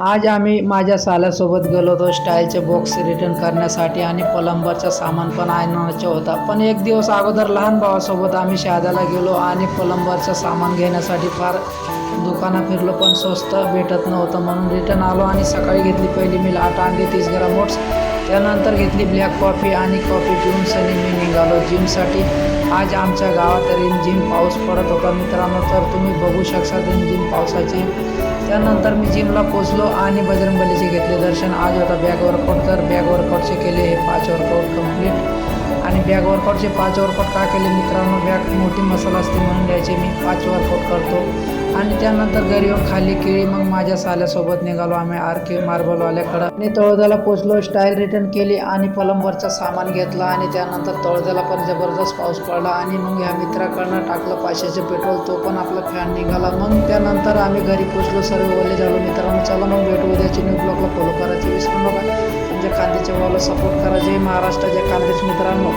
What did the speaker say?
आज आम्ही माझ्या साल्यासोबत गेलो होतो स्टाईलचे बॉक्स रिटर्न करण्यासाठी आणि प्लंबरचा सामान पण आणायचा होता. पण एक दिवस अगोदर लहान भावासोबत आम्ही शहाद्याला गेलो आणि प्लंबरचं सामान घेण्यासाठी फार दुकानात फिरलो पण स्वस्त भेटत नव्हतं म्हणून रिटर्न आलो आणि सकाळी घेतली पहिली मिल 8 अंडे 30 ग्राम ओट्स. त्यानंतर घेतली ब्लॅक कॉफी आणि कॉफी पिऊन सनी मी निघालो जिमसाठी. आज आमच्या गावात रिमझिम पाऊस पडत होता मित्रांनो, तर तुम्ही बघू शकता रिमझिम पावसाची. त्यानंतर मी जिमला पोचलो आणि बजरंगबलीचे घेतले दर्शन. आज होता बॅग वर्कआउट, तर बॅग वर्कआउटचे केले हे 5 वर्कआउट कंप्लीट. आणि बॅग वर्कआउटचे 5 वर्कआउट का केले मित्रांनो, बॅग मोठी मसाला असते म्हणून द्यायचे. मी 5 वर्कआउट करतो आणि त्यानंतर घरी येऊन खाली केळी. मग माझ्या साल्यासोबत निघालो आम्ही RK मार्बलवाल्याकडं आणि तळोद्याला पोचलो. स्टाईल रिटर्न केली आणि प्लंबरचं सामान घेतलं आणि त्यानंतर तळोद्याला पण जबरदस्त पाऊस पडला आणि मग ह्या मित्राकडनं टाकलं 500चे पेट्रोल, तो पण आपला फॅन निघाला. मग त्यानंतर आम्ही घरी पोचलो, सर्व ओले झालो मित्रांनो. चला मग भेटू उद्याची न्यू ब्लॉगला फॉलो करायचे विसरू नका. तुमच्या खांद्याच्या भावाला सपोर्ट करा. जय महाराष्ट्र, जय खानदेश मित्रांनो.